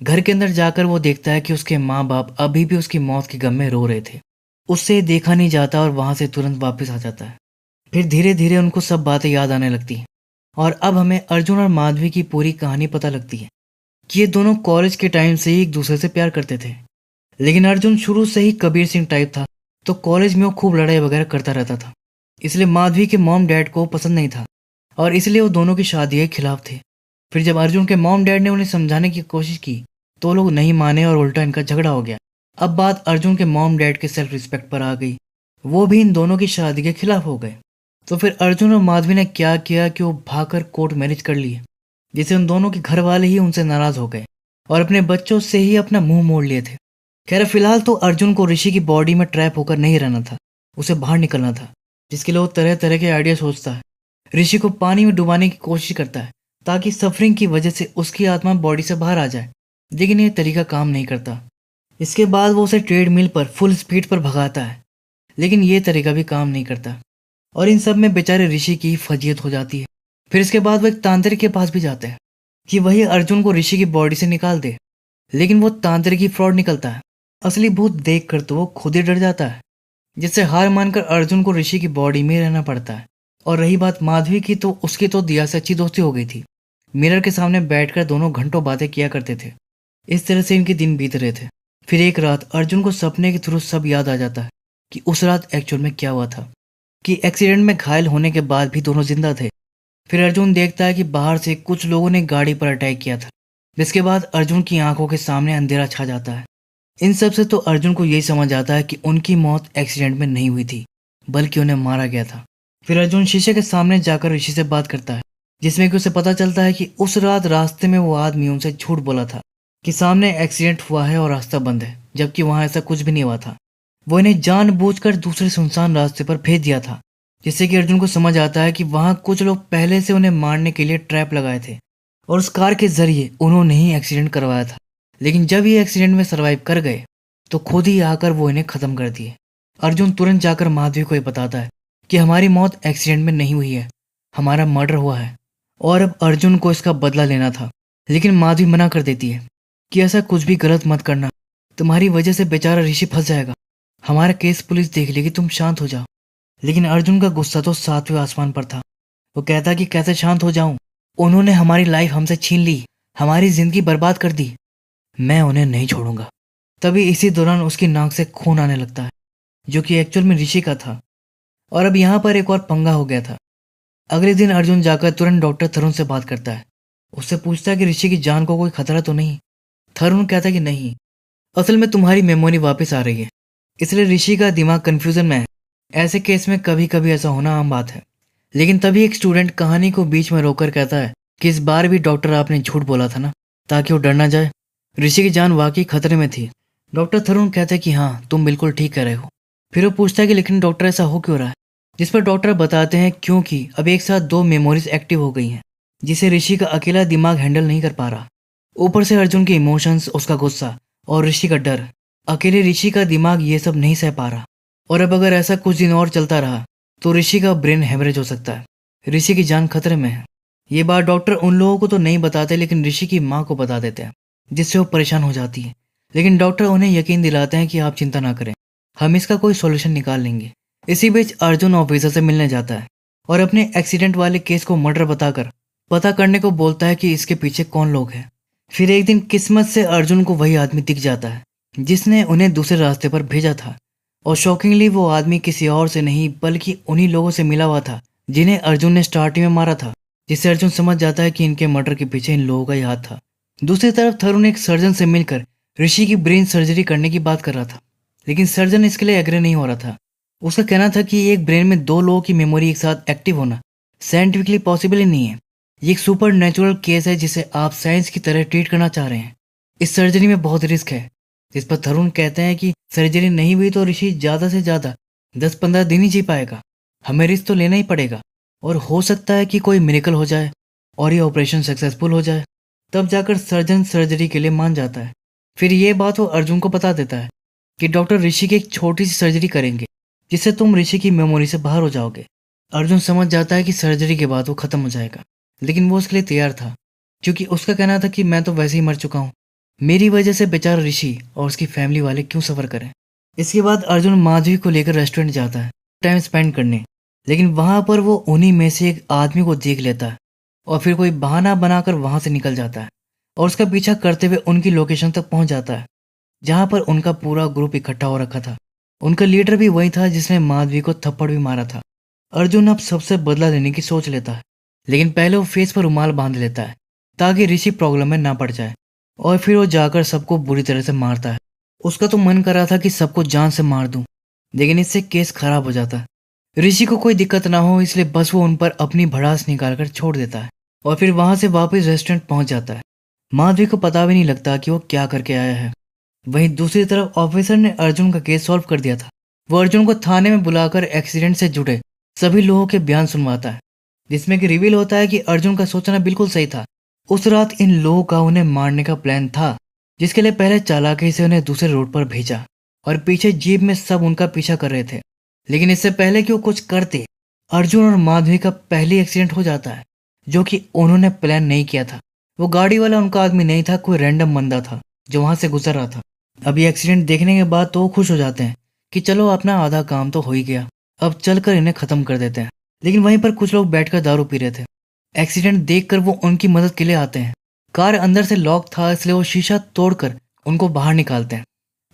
घर के अंदर जाकर वो देखता है कि उसके माँ बाप अभी भी उसकी मौत के गम में रो रहे थे। उससे देखा नहीं जाता और वहाँ से तुरंत वापस आ जाता है। फिर धीरे धीरे उनको सब बातें याद आने लगती हैं और अब हमें अर्जुन और माधवी की पूरी कहानी पता लगती है कि ये दोनों कॉलेज के टाइम से ही एक दूसरे से प्यार करते थे। लेकिन अर्जुन शुरू से ही कबीर सिंह टाइप था, तो कॉलेज में वो खूब लड़ाई वगैरह करता रहता था, इसलिए माधवी के मॉम डैड को पसंद नहीं था और इसलिए वो दोनों की शादी के खिलाफ थे। फिर जब अर्जुन के मॉम डैड ने उन्हें समझाने की कोशिश की तो लोग नहीं माने और उल्टा इनका झगड़ा हो गया। अब बात अर्जुन के मॉम डैड के सेल्फ रिस्पेक्ट पर आ गई, वो भी इन दोनों की शादी के खिलाफ हो गए। तो फिर अर्जुन और माधवी ने क्या किया कि वो भागकर कोर्ट मैरिज कर लिए, जिससे उन दोनों के घर वाले ही उनसे नाराज हो गए और अपने बच्चों से ही अपना मुंह मोड़ लिए थे। खैर, फिलहाल तो अर्जुन को ऋषि की बॉडी में ट्रैप होकर नहीं रहना था, उसे बाहर निकलना था, जिसके लिए वो तरह तरह के आइडिया सोचता है। ऋषि को पानी में डुबाने की कोशिश करता है ताकि सफरिंग की वजह से उसकी आत्मा बॉडी से बाहर आ जाए, लेकिन ये तरीका काम नहीं करता। इसके बाद वो उसे ट्रेडमिल पर फुल स्पीड पर भगाता है, लेकिन ये तरीका भी काम नहीं करता और इन सब में बेचारे ऋषि की फजीयत हो जाती है। फिर इसके बाद वो एक तांत्रिक के पास भी जाते हैं कि वही अर्जुन को ऋषि की बॉडी से निकाल दे, लेकिन वो तांत्रिक ही फ्रॉड निकलता है। असली भूत देख कर तो वो खुद ही डर जाता है, जिससे हार मानकर अर्जुन को ऋषि की बॉडी में रहना पड़ता है। और रही बात माधवी की, तो उसकी तो दिया से अच्छी दोस्ती हो गई थी। मिरर के सामने बैठकर दोनों घंटों बातें किया करते थे। इस तरह से इनके दिन बीत रहे थे। फिर एक रात अर्जुन को सपने के थ्रू सब याद आ जाता है कि उस रात एक्चुअल में क्या हुआ था, कि एक्सीडेंट में घायल होने के बाद भी दोनों जिंदा थे। फिर अर्जुन देखता है कि बाहर से कुछ लोगों ने गाड़ी पर अटैक किया था, जिसके बाद अर्जुन की आंखों के सामने अंधेरा छा जाता है। इन सब से तो अर्जुन को यही समझ आता है कि उनकी मौत एक्सीडेंट में नहीं हुई थी, बल्कि उन्हें मारा गया था। फिर अर्जुन शीशे के सामने जाकर ऋषि से बात करता है, जिसमें कि उसे पता चलता है कि उस रात रास्ते में वो आदमी उनसे झूठ बोला था कि सामने एक्सीडेंट हुआ है और रास्ता बंद है, जबकि वहां ऐसा कुछ भी नहीं हुआ था। वो इन्हें जानबूझकर दूसरे सुनसान रास्ते पर भेज दिया था, जिससे कि अर्जुन को समझ आता है कि वहां कुछ लोग पहले से उन्हें मारने के लिए ट्रैप लगाए थे और उस कार के जरिए उन्होंने ही एक्सीडेंट करवाया था। लेकिन जब ये एक्सीडेंट में सरवाइव कर गए तो खुद ही आकर वो इन्हें खत्म कर दिए। अर्जुन तुरंत जाकर माधवी को ये बताता है कि हमारी मौत एक्सीडेंट में नहीं हुई है, हमारा मर्डर हुआ है और अब अर्जुन को इसका बदला लेना था। लेकिन माधवी मना कर देती है कि ऐसा कुछ भी गलत मत करना, तुम्हारी वजह से बेचारा ऋषि फंस जाएगा, हमारा केस पुलिस देख लेगी, तुम शांत हो जाओ। लेकिन अर्जुन का गुस्सा तो 7वें आसमान पर था। वो कहता कि कैसे शांत हो जाऊं, उन्होंने हमारी लाइफ हमसे छीन ली, हमारी जिंदगी बर्बाद कर दी, मैं उन्हें नहीं छोड़ूंगा। तभी इसी दौरान उसकी नाक से खून आने लगता है, जो कि एक्चुअल में ऋषि का था। और अब यहाँ पर एक और पंगा हो गया था। अगले दिन अर्जुन जाकर तुरंत डॉक्टर थरुण से बात करता है। उससे पूछता है कि ऋषि की जान को कोई खतरा तो नहीं। थरुण कहता है कि नहीं, असल में तुम्हारी मेमोरी वापस आ रही है, इसलिए ऋषि का दिमाग कंफ्यूजन में है। ऐसे केस में कभी कभी ऐसा होना आम बात है। लेकिन तभी एक स्टूडेंट कहानी को बीच में रोककर कहता है कि इस बार भी डॉक्टर आपने झूठ बोला था ना, ताकि वो डर ना जाए। ऋषि की जान वाकई खतरे में थी। डॉक्टर थरुण कहता है कि हाँ, तुम बिल्कुल ठीक कह रहे हो। फिर वो पूछता है कि लेकिन डॉक्टर ऐसा हो क्यों रहा है, जिस पर डॉक्टर बताते हैं क्योंकि अब एक साथ दो मेमोरीज एक्टिव हो गई हैं, जिसे ऋषि का अकेला दिमाग हैंडल नहीं कर पा रहा। ऊपर से अर्जुन के इमोशंस, उसका गुस्सा और ऋषि का डर, अकेले ऋषि का दिमाग ये सब नहीं सह पा रहा। और अब अगर ऐसा कुछ दिन और चलता रहा तो ऋषि का ब्रेन हेमरेज हो सकता है। ऋषि की जान खतरे में है। ये बात डॉक्टर उन लोगों को तो नहीं बताते, लेकिन ऋषि की माँ को बता देते हैं, जिससे वो परेशान हो जाती है। लेकिन डॉक्टर उन्हें यकीन दिलाते हैं कि आप चिंता ना करें, हम इसका कोई सॉल्यूशन निकाल लेंगे। इसी बीच अर्जुन ऑफिसर से मिलने जाता है और अपने एक्सीडेंट वाले केस को मर्डर बताकर पता करने को बोलता है कि इसके पीछे कौन लोग हैं। फिर एक दिन किस्मत से अर्जुन को वही आदमी दिख जाता है जिसने उन्हें दूसरे रास्ते पर भेजा था। और शॉकिंगली वो आदमी किसी और से नहीं बल्कि उन्हीं लोगों से मिला हुआ था जिन्हें अर्जुन ने स्टार्टिंग में मारा था, जिससे अर्जुन समझ जाता है कि इनके मर्डर के पीछे इन लोगों का ही हाथ था। दूसरी तरफ थरुण एक सर्जन से मिलकर ऋषि की ब्रेन सर्जरी करने की बात कर रहा था, लेकिन सर्जन इसके लिए एग्री नहीं हो रहा था। उसका कहना था कि एक ब्रेन में दो लोगों की मेमोरी एक साथ एक्टिव होना साइंटिफिकली पॉसिबल ही नहीं है। ये एक सुपर नेचुरल केस है जिसे आप साइंस की तरह ट्रीट करना चाह रहे हैं। इस सर्जरी में बहुत रिस्क है। जिस पर थरुण कहते हैं कि सर्जरी नहीं हुई तो ऋषि ज्यादा से ज्यादा 10-15 दिन ही जी पाएगा। हमें रिस्क तो लेना ही पड़ेगा और हो सकता है कि कोई मिरेकल हो जाए और ये ऑपरेशन सक्सेसफुल हो जाए। तब जाकर सर्जन सर्जरी के लिए मान जाता है। फिर ये बात वो अर्जुन को बता देता है कि डॉक्टर ऋषि की एक छोटी सी सर्जरी करेंगे जिससे तुम ऋषि की मेमोरी से बाहर हो जाओगे। अर्जुन समझ जाता है कि सर्जरी के बाद वो खत्म हो जाएगा, लेकिन वो उसके लिए तैयार था क्योंकि उसका कहना था कि मैं तो वैसे ही मर चुका हूँ, मेरी वजह से बेचारा ऋषि और उसकी फैमिली वाले क्यों सफर करें। इसके बाद अर्जुन माधवी को लेकर रेस्टोरेंट जाता है टाइम स्पेंड करने, लेकिन वहां पर वो उन्हीं में से एक आदमी को देख लेता है और फिर कोई बहाना बनाकर वहां से निकल जाता है और उसका पीछा करते हुए उनकी लोकेशन तक पहुंच जाता है जहां पर उनका पूरा ग्रुप इकट्ठा हो रखा था। उनका लीडर भी वही था जिसने माधवी को थप्पड़ भी मारा था। अर्जुन अब सबसे बदला लेने की सोच लेता है, लेकिन पहले वो फेस पर रुमाल बांध लेता है ताकि ऋषि प्रॉब्लम में ना पड़ जाए। और फिर वो जाकर सबको बुरी तरह से मारता है। उसका तो मन कर रहा था कि सबको जान से मार दूं, लेकिन इससे केस खराब हो जाता। ऋषि को कोई दिक्कत ना हो इसलिए बस वो उन पर अपनी भड़ास निकालकर छोड़ देता है और फिर वहां से वापस रेस्टोरेंट पहुंच जाता है। माधवी को पता भी नहीं लगता कि वो क्या करके आया है। वहीं दूसरी तरफ ऑफिसर ने अर्जुन का केस सॉल्व कर दिया था। वो अर्जुन को थाने में बुलाकर एक्सीडेंट से जुड़े सभी लोगों के बयान सुनवाता है, जिसमें कि रिवील होता है कि अर्जुन का सोचना बिल्कुल सही था। उस रात इन लोगों का उन्हें मारने का प्लान था, जिसके लिए पहले चालाकी से उन्हें दूसरे रोड पर भेजा और पीछे जीप में सब उनका पीछा कर रहे थे। लेकिन इससे पहले कि वो कुछ करते, अर्जुन और माधवी का पहली एक्सीडेंट हो जाता है, जो कि उन्होंने प्लान नहीं किया था। वो गाड़ी वाला उनका आदमी नहीं था, कोई रैंडम बंदा था जो वहां से गुजर रहा था। अब ये एक्सीडेंट देखने के बाद तो वो खुश हो जाते हैं कि चलो अपना आधा काम तो हो ही गया, अब चलकर इन्हें खत्म कर देते हैं। लेकिन वहीं पर कुछ लोग बैठकर दारू पी रहे थे। एक्सीडेंट देखकर वो उनकी मदद के लिए आते हैं। कार अंदर से लॉक था इसलिए वो शीशा तोड़कर उनको बाहर निकालते हैं,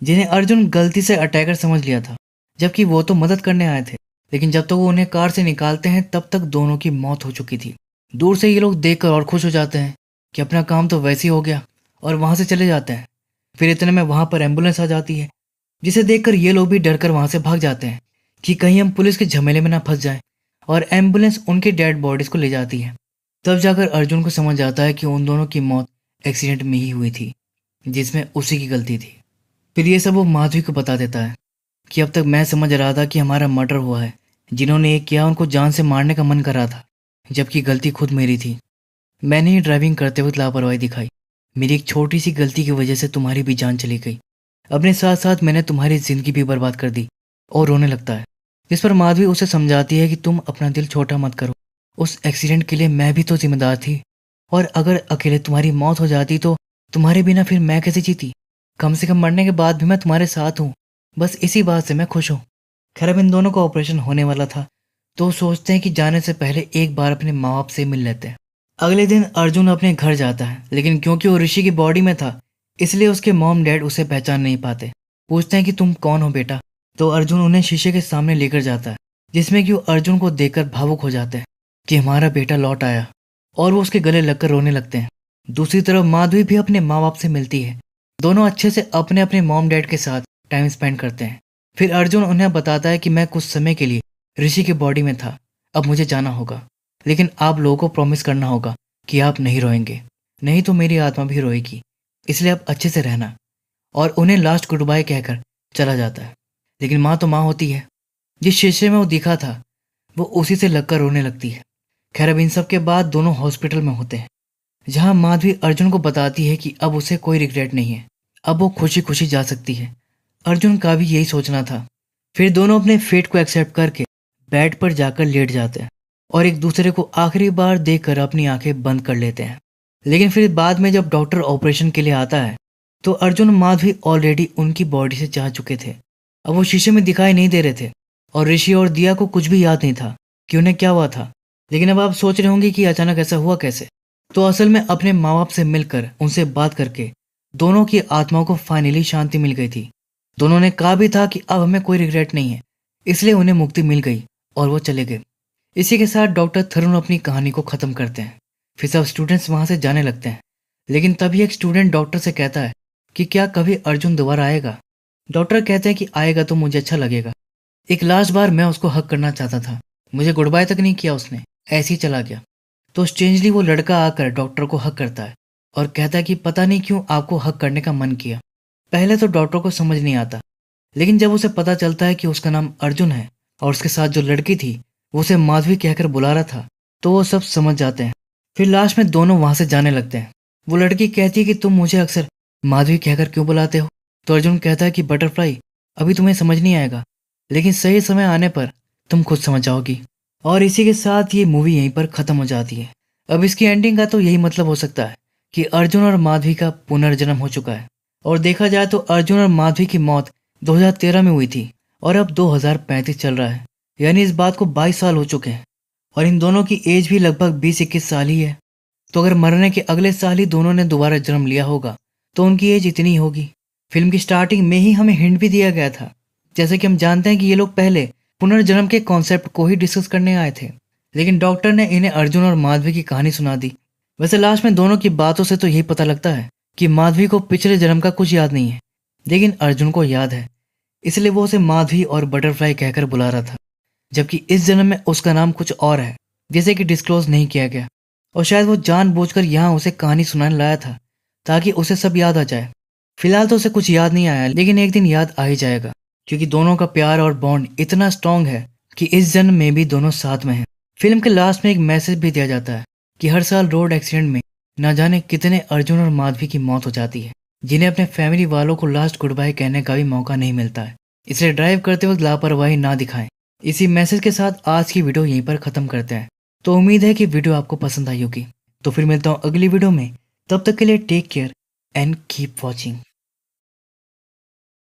जिन्हें अर्जुन गलती से अटैकर समझ लिया था, जबकि वो तो मदद करने आए थे। लेकिन जब तक वो उन्हें कार से निकालते हैं तब तक दोनों की मौत हो चुकी थी। दूर से ये लोग देखकर और खुश हो जाते हैं कि अपना काम तो वैसे ही हो गया और वहां से चले जाते हैं। फिर इतने में वहां पर एम्बुलेंस आ जाती है, जिसे देखकर ये लोग भी डरकर वहां से भाग जाते हैं कि कहीं हम पुलिस के झमेले में ना फंस जाएं, और एम्बुलेंस उनकी डेड बॉडीज को ले जाती है। तब जाकर अर्जुन को समझ आता है कि उन दोनों की मौत एक्सीडेंट में ही हुई थी, जिसमें उसी की गलती थी। फिर ये सब वो माधवी को बता देता है कि अब तक मैं समझ रहा था कि हमारा मर्डर हुआ है, जिन्होंने ये किया उनको जान से मारने का मन कर रहा था, जबकि गलती खुद मेरी थी। मैंने ही ड्राइविंग करते वक्त लापरवाही दिखाई। मेरी एक छोटी सी गलती की वजह से तुम्हारी भी जान चली गई। अपने साथ साथ मैंने तुम्हारी जिंदगी भी बर्बाद कर दी। और रोने लगता है, जिस पर माधवी उसे समझाती है कि तुम अपना दिल छोटा मत करो, उस एक्सीडेंट के लिए मैं भी तो जिम्मेदार थी, और अगर अकेले तुम्हारी मौत हो जाती तो तुम्हारे बिना फिर मैं कैसे जीती। कम से कम मरने के बाद भी मैं तुम्हारे साथ हूँ, बस इसी बात से मैं खुश हूँ। खैर अब इन दोनों का ऑपरेशन होने वाला था, तो सोचते हैं कि जाने से पहले एक बार अपने माँ बाप से मिल लेते हैं। अगले दिन अर्जुन अपने घर जाता है, लेकिन क्योंकि वो ऋषि की बॉडी में था इसलिए उसके मॉम डैड उसे पहचान नहीं पाते। पूछते हैं कि तुम कौन हो बेटा। तो अर्जुन उन्हें शीशे के सामने लेकर जाता है, जिसमें कि वो अर्जुन को देखकर भावुक हो जाते हैं कि हमारा बेटा लौट आया, और वो उसके गले लगकर रोने लगते हैं। दूसरी तरफ माधवी भी अपने माँ बाप से मिलती है। दोनों अच्छे से अपने अपने मॉम डैड के साथ टाइम स्पेंड करते हैं। फिर अर्जुन उन्हें बताता है कि मैं कुछ समय के लिए ऋषि के बॉडी में था, अब मुझे जाना होगा, लेकिन आप लोगों को प्रॉमिस करना होगा कि आप नहीं रोएंगे, नहीं तो मेरी आत्मा भी रोएगी, इसलिए आप अच्छे से रहना। और उन्हें लास्ट गुड बाय कहकर चला जाता है। लेकिन माँ तो माँ होती है, जिस शीशे में वो दिखा था वो उसी से लगकर रोने लगती है। खैर, अब इन सब के बाद दोनों हॉस्पिटल में होते हैं, जहाँ माधवी अर्जुन को बताती है कि अब उसे कोई रिग्रेट नहीं है, अब वो खुशी खुशी जा सकती है। अर्जुन का भी यही सोचना था। फिर दोनों अपने फेट को एक्सेप्ट करके बेड पर जाकर लेट जाते हैं और एक दूसरे को आखिरी बार देखकर अपनी आंखें बंद कर लेते हैं। लेकिन फिर बाद में जब डॉक्टर ऑपरेशन के लिए आता है तो अर्जुन और माधवी ऑलरेडी उनकी बॉडी से जा चुके थे। अब वो शीशे में दिखाई नहीं दे रहे थे और ऋषि और दिया को कुछ भी याद नहीं था कि उन्हें क्या हुआ था। लेकिन अब आप सोच रहे होंगे कि अचानक ऐसा हुआ कैसे। तो असल में अपने माँ बाप से मिलकर उनसे बात करके दोनों की आत्माओं को फाइनली शांति मिल गई थी। दोनों ने कहा भी था कि अब हमें कोई रिग्रेट नहीं है, इसलिए उन्हें मुक्ति मिल गई और वो चले गए। इसी के साथ डॉक्टर थरुण अपनी कहानी को खत्म करते हैं। फिर सब स्टूडेंट्स वहां से जाने लगते हैं। लेकिन तभी एक स्टूडेंट डॉक्टर से कहता है कि क्या कभी अर्जुन दोबारा आएगा। डॉक्टर कहते हैं कि आएगा तो मुझे अच्छा लगेगा। एक लास्ट बार मैं उसको हक करना चाहता था, मुझे गुड बाय तक नहीं किया उसने, ऐसे ही चला गया। तो स्ट्रेंजली वो लड़का आकर डॉक्टर को हक करता है और कहता है कि पता नहीं क्यों आपको हक करने का मन किया। पहले तो डॉक्टर को समझ नहीं आता, लेकिन जब उसे पता चलता है कि उसका नाम अर्जुन है और उसके साथ जो लड़की थी वो उसे माधवी कहकर बुला रहा था, तो वो सब समझ जाते हैं। फिर लास्ट में दोनों वहां से जाने लगते हैं। वो लड़की कहती है कि तुम मुझे अक्सर माधवी कहकर क्यों बुलाते हो। तो अर्जुन कहता है कि बटरफ्लाई, अभी तुम्हें समझ नहीं आएगा, लेकिन सही समय आने पर तुम खुद समझ जाओगी। और इसी के साथ ये मूवी यहीं पर खत्म हो जाती है। अब इसकी एंडिंग का तो यही मतलब हो सकता है कि अर्जुन और माधवी का पुनर्जन्म हो चुका है। और देखा जाए तो अर्जुन और माधवी की मौत 2013 में हुई थी और अब 2035 चल रहा है, यानी इस बात को 22 साल हो चुके हैं। और इन दोनों की एज भी लगभग 20-21 साल ही है। तो अगर मरने के अगले साल ही दोनों ने दोबारा जन्म लिया होगा तो उनकी एज इतनी होगी। फिल्म की स्टार्टिंग में ही हमें हिंट भी दिया गया था, जैसे कि हम जानते हैं कि ये लोग पहले पुनर्जन्म के कॉन्सेप्ट को ही डिस्कस करने आए थे, लेकिन डॉक्टर ने इन्हें अर्जुन और माधवी की कहानी सुना दी। वैसे लास्ट में दोनों की बातों से तो यही पता लगता है कि माधवी को पिछले जन्म का कुछ याद नहीं है, लेकिन अर्जुन को याद है, इसलिए वो उसे माधवी और बटरफ्लाई कहकर बुला रहा था, जबकि इस जन्म में उसका नाम कुछ और है, जैसे कि डिस्क्लोज नहीं किया गया। और शायद वो जानबूझकर यहाँ उसे कहानी सुनाने लाया था ताकि उसे सब याद आ जाए। फिलहाल तो उसे कुछ याद नहीं आया, लेकिन एक दिन याद आ ही जाएगा, क्योंकि दोनों का प्यार और बॉन्ड इतना स्ट्रांग है कि इस जन्म में भी दोनों साथ में हैं। फिल्म के लास्ट में एक मैसेज भी दिया जाता है कि हर साल रोड एक्सीडेंट में न जाने कितने अर्जुन और माधवी की मौत हो जाती है, जिन्हें अपने फैमिली वालों को लास्ट गुड बाय कहने का भी मौका नहीं मिलता है, इसलिए ड्राइव करते वक्त लापरवाही ना दिखाएं। इसी मैसेज के साथ आज की वीडियो यहीं पर खत्म करते हैं। तो उम्मीद है कि वीडियो आपको पसंद आई होगी। तो फिर मिलता हूँ अगली वीडियो में, तब तक के लिए take care and keep watching.